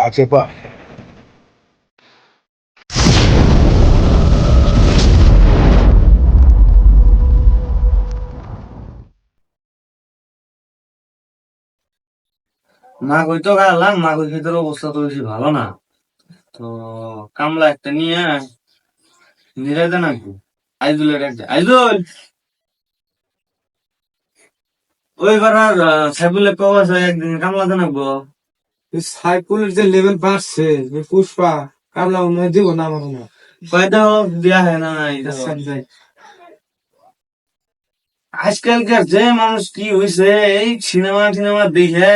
আছে পা মা কই তো গেলাম, মা কই তোর অবস্থা তো বেশি ভালো না। তো কামলা একটা নিয়ে নিরাইতে নাকবো। আইজুলের একটা আইজুল, ওই আর সাইবুলের কওয়া আছে একদিন কামলাতে নাকবো। সাইকুলের যে লেভেল বাড়ছে পুষ্পা কামলা মনে হয় দিব না আমার মনে হয়। কয়টা দেয়া হয় না নাই দেখো। আচ্ছা, যাই। আজকালকার যে মানুষ কি হয়েছে, এই সিনেমা টিনেমা দেখে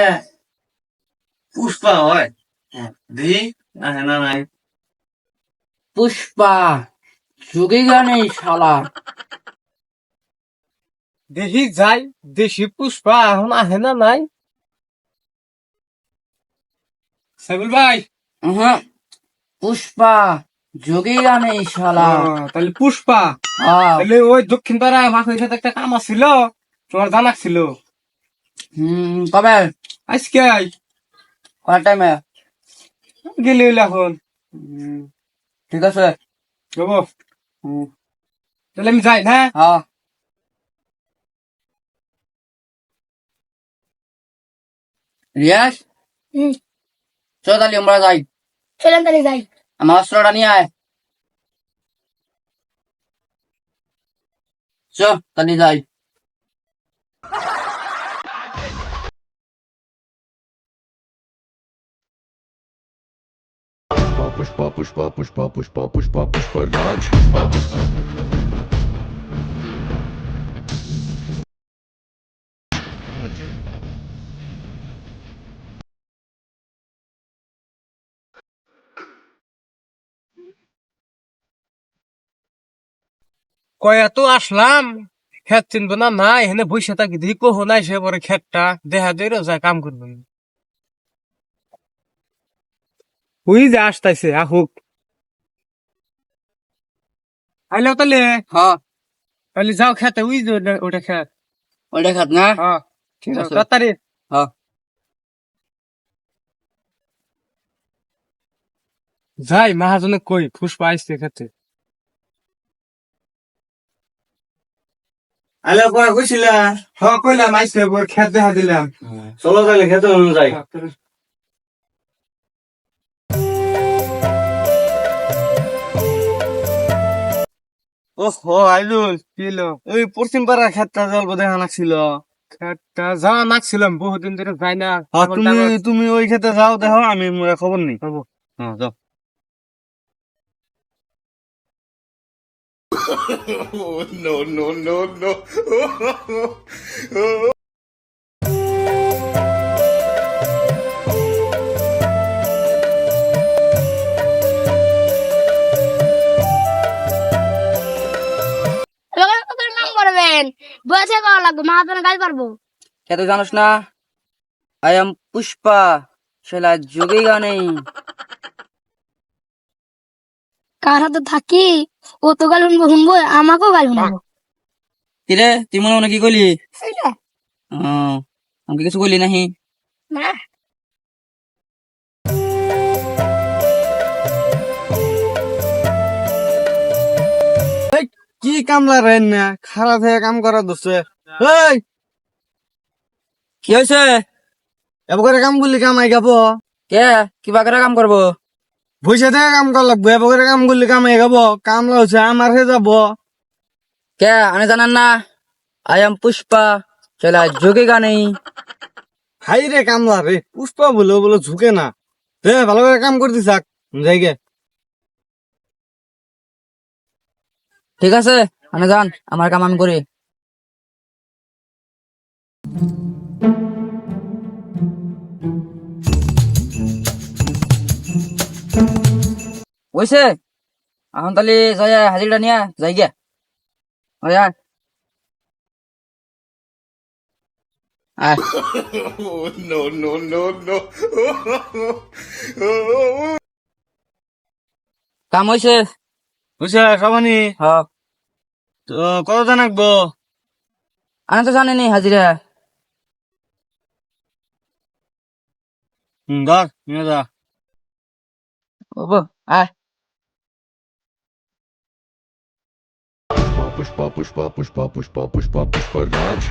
পুষ্পা হয়। দেখি না হ্যাঁ না নাই। পুষ্পা যুগেগা নেই শালা। দেখি যাই, দেশি পুষ্পা এখন আহে না নাই। সাইবুল ভাই, হ্যাঁ, পুষ্পা যুগেগা নেই শালা। তাহলে পুষ্পা, হ্যাঁ। তাহলে ওই দক্ষিণ পাড়া মাছের সাথে একটা কাম ছিল, তোমার জানা ছিল। কবে? আজকে কয় টাইমে? গেলে হইলে এখন ঠিক আছে। যাবো। হুম, তাহলে আমি যাই না। হ্যাঁ। রিয়াস, চল তাহলে আমরা যাই। চলেন তাহলে যাই। আমার অস্ত্রটা নিয়ে আয়। চল তাহলে যাই। Pushpa, pushpa, pushpa, pushpa, pushpa, pushpa, Raj. কয়া তো আসলাম, খেত চিনবো না নাই এখানে বসে থাকি, দেখি কহো নাই সে পরে খেতটা দেখা যায় যায় কাম করবো। ওই যে আসতাইছে আহুক, আইলো তাহলে। হ্যাঁ, তাহলে যাও খেতে, ওই যে ওটা খেত। ওই দেখাত না। হ্যাঁ, ঠিক আছে। তাড়াতাড়ি। হ্যাঁ। যাই মহাজনে কই পুষ্পা আইসছে খেতে। আলে কয় কইছিলা? হ্যাঁ কইলাম আইসছে, পরে খেত দেখা দিলাম। চলো তাহলে খেতে যাই। ওহো আইজুল, কিলো ওই পশ্চিম পাড়ার ক্ষেতটা জল দেখা নাছিল। খেতটা যাওয়া নাকছিলাম, বহুদিন ধরে যাই না। তুমি তুমি ওই ক্ষেতে যাও, দেখো আমি মোরা খবর নেই। হবো। হ্যাঁ যাও। Oh, no, no, no, no. লোকের কত নাম করবেন, বয়সে করা লাগবে, মহাজনে কাজ পারবো। কে তুই জানোস না? আই এম পুষ্পা, শালা যুগেগা নেই। কার হাতে থাকি ও তো গাল শুনবো শুনবো, আমাকেও গাল শুনবো। কিরে তুই মনে মনে কি করলি? এইটা, আমাকে কিছু করলি নাহি? না কি কামলা রেন না, খারাপ হয়ে কাম করা দোষে। এই কি হয়েছে? এবার কাম করলি কামাই গাবো, কে কিবা করে কাম করবো? বসে থেকে কাম করা লাগবো। এবার কাম করলি কামাই গাবো, কামলা হচ্ছে আমার হয়ে যাবো। কে আনে জানান না? আই এম পুষ্পা, শালা যুগেগা নেই। হাই রে কামলা রে, পুষ্পা বলে বলে ঝুঁকে না রে, ভালো করে কাম করতে থাক যাইগে। ঠিক আছে আনে যান, আমার কাম আমি করি। ওইছে এখন তাহলে যাই হাজিরটা নিয়ে যাই গে। ওই আয়। আয়। Oh, no, no, no, no. কাম হয়েছে। বুঝছে সবানি? হ, তো কত জন আঁকবো? আনে তো জানেনি হাজিরা। ধর নিয়ে যা। বাবু আয় Pushpa, pushpa, pushpa, pushpa, pushpa, pushpa Raj.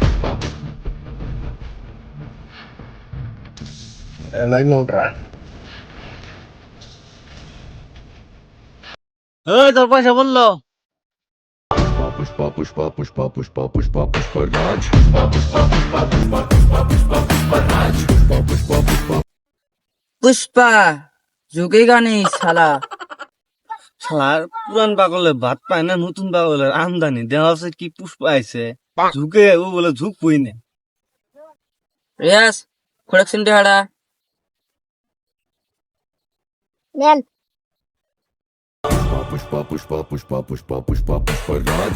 এই তোর পয়সা বললো Pushpa, pushpa, pushpa, pushpa, pushpa, pushpa Raj. Pushpa ঝুঁকেগা নেই শালা শালার পুরান পাগলের ভাত পায় না, নতুন পাগলের আমদানি দেওয়া আছে কি পুষ্পা আইছে ঝুঁকে ও বলে ঝুঁকবই না। রিয়াস খোরাক সিনটে হাড়া নেন Pushpa, pushpa, pushpa, pushpa, pushpa, pushpa Raj.